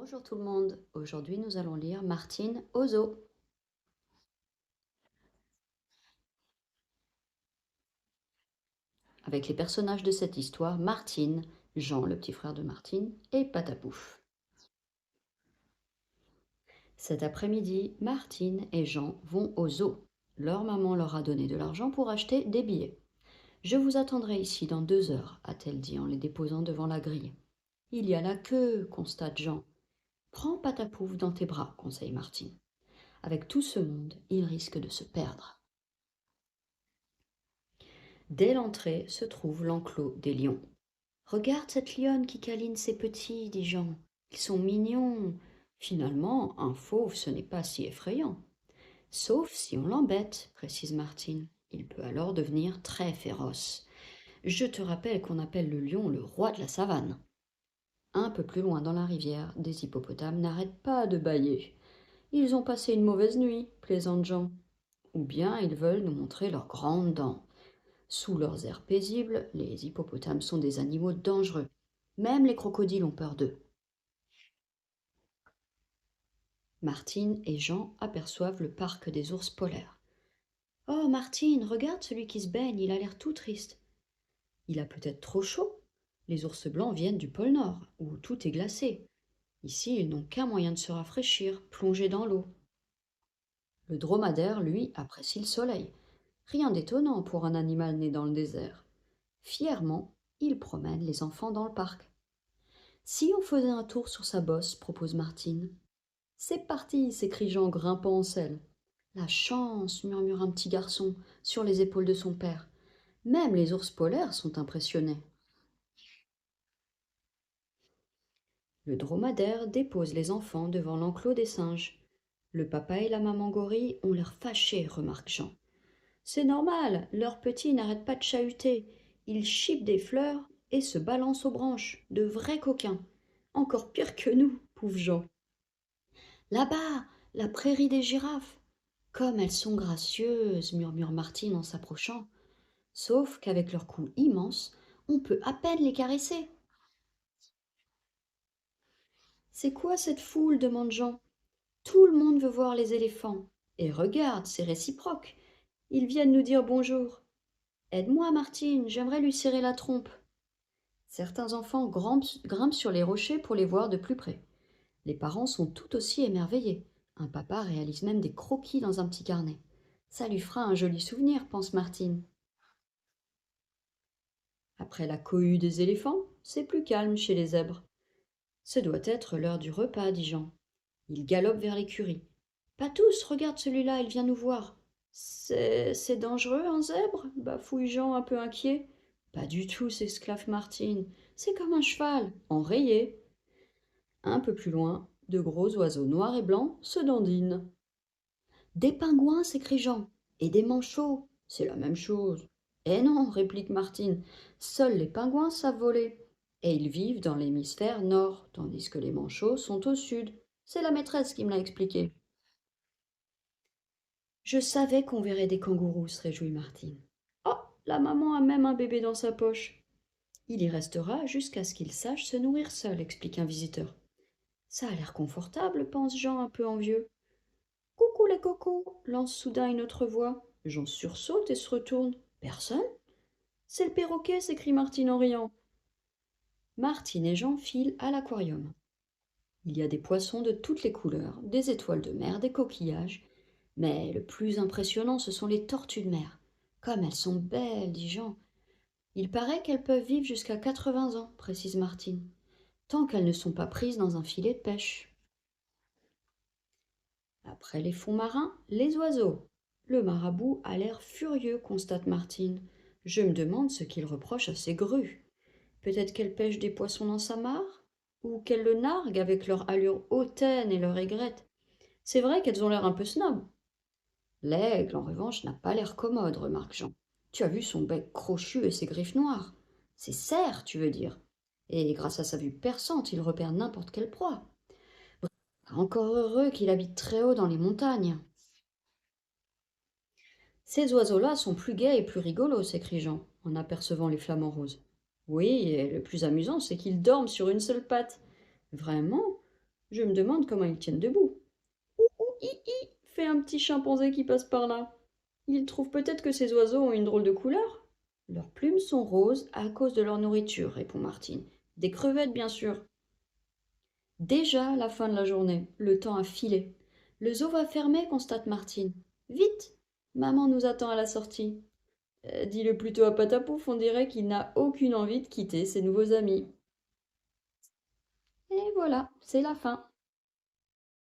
Bonjour tout le monde, aujourd'hui nous allons lire Martine au zoo. Avec les personnages de cette histoire, Martine, Jean le petit frère de Martine et Patapouf. Cet après-midi, Martine et Jean vont au zoo. Leur maman leur a donné de l'argent pour acheter des billets. Je vous attendrai ici dans 2 heures, a-t-elle dit en les déposant devant la grille. Il y a la queue, constate Jean. Prends Patapouf dans tes bras, conseille Martine. Avec tout ce monde, il risque de se perdre. Dès l'entrée se trouve l'enclos des lions. Regarde cette lionne qui câline ses petits, dit Jean. Ils sont mignons. Finalement, un fauve, ce n'est pas si effrayant. Sauf si on l'embête, précise Martine. Il peut alors devenir très féroce. Je te rappelle qu'on appelle le lion le roi de la savane. Un peu plus loin dans la rivière, des hippopotames n'arrêtent pas de bâiller. Ils ont passé une mauvaise nuit, plaisante Jean. Ou bien ils veulent nous montrer leurs grandes dents. Sous leurs airs paisibles, les hippopotames sont des animaux dangereux. Même les crocodiles ont peur d'eux. Martine et Jean aperçoivent le parc des ours polaires. Oh, Martine, regarde celui qui se baigne, il a l'air tout triste. Il a peut-être trop chaud. Les ours blancs viennent du pôle Nord, où tout est glacé. Ici, ils n'ont qu'un moyen de se rafraîchir, plonger dans l'eau. Le dromadaire, lui, apprécie le soleil. Rien d'étonnant pour un animal né dans le désert. Fièrement, il promène les enfants dans le parc. Si on faisait un tour sur sa bosse, propose Martine. C'est parti, s'écrie Jean grimpant en selle. La chance, murmure un petit garçon sur les épaules de son père. Même les ours polaires sont impressionnés. Le dromadaire dépose les enfants devant l'enclos des singes. Le papa et la maman gorille ont l'air fâchés, remarque Jean. C'est normal, leurs petits n'arrêtent pas de chahuter. Ils chipent des fleurs et se balancent aux branches, de vrais coquins. Encore pire que nous, pauvre Jean. Là-bas, la prairie des girafes. Comme elles sont gracieuses, murmure Martine en s'approchant. Sauf qu'avec leur cou immense, on peut à peine les caresser. C'est quoi cette foule demande Jean. Tout le monde veut voir les éléphants. Et regarde, c'est réciproque. Ils viennent nous dire bonjour. Aide-moi, Martine, j'aimerais lui serrer la trompe. Certains enfants grimpent sur les rochers pour les voir de plus près. Les parents sont tout aussi émerveillés. Un papa réalise même des croquis dans un petit carnet. Ça lui fera un joli souvenir, pense Martine. Après la cohue des éléphants, c'est plus calme chez les zèbres. Ce doit être l'heure du repas, dit Jean. Il galope vers l'écurie. Pas tous, regarde celui-là, il vient nous voir. C'est dangereux, un zèbre bafouille Jean un peu inquiet. Pas du tout, s'esclaffe Martine. C'est comme un cheval, enrayé. Un peu plus loin, de gros oiseaux noirs et blancs se dandinent. Des pingouins, s'écrie Jean. Et des manchots. C'est la même chose. Eh non, réplique Martine. Seuls les pingouins savent voler. Et ils vivent dans l'hémisphère nord, tandis que les manchots sont au sud. C'est la maîtresse qui me l'a expliqué. Je savais qu'on verrait des kangourous, se réjouit Martine. Oh, la maman a même un bébé dans sa poche. Il y restera jusqu'à ce qu'il sache se nourrir seul, explique un visiteur. Ça a l'air confortable, pense Jean un peu envieux. Coucou les cocos, lance soudain une autre voix. Jean sursaute et se retourne. Personne? C'est le perroquet, s'écrie Martine en riant. Martine et Jean filent à l'aquarium. Il y a des poissons de toutes les couleurs, des étoiles de mer, des coquillages. Mais le plus impressionnant, ce sont les tortues de mer. Comme elles sont belles, dit Jean. Il paraît qu'elles peuvent vivre jusqu'à 80 ans, précise Martine, tant qu'elles ne sont pas prises dans un filet de pêche. Après les fonds marins, les oiseaux. Le marabout a l'air furieux, constate Martine. Je me demande ce qu'il reproche à ces grues. Peut-être qu'elles pêchent des poissons dans sa mare? Ou qu'elles le narguent avec leur allure hautaine et leur aigrette? C'est vrai qu'elles ont l'air un peu snobs. L'aigle, en revanche, n'a pas l'air commode, remarque Jean. Tu as vu son bec crochu et ses griffes noires. C'est cerf, tu veux dire. Et grâce à sa vue perçante, il repère n'importe quelle proie. Encore heureux qu'il habite très haut dans les montagnes. Ces oiseaux-là sont plus gais et plus rigolos, s'écrie Jean, en apercevant les flamants roses. Oui, et le plus amusant, c'est qu'ils dorment sur une seule patte. Vraiment? Je me demande comment ils tiennent debout. Ouh, ouh, fait un petit chimpanzé qui passe par là. Il trouve peut-être que ces oiseaux ont une drôle de couleur. Leurs plumes sont roses à cause de leur nourriture, répond Martine. Des crevettes, bien sûr. Déjà la fin de la journée, le temps a filé. Le zoo va fermer, constate Martine. Vite, maman nous attend à la sortie. Dis-le plutôt à Patapouf, on dirait qu'il n'a aucune envie de quitter ses nouveaux amis. Et voilà, c'est la fin.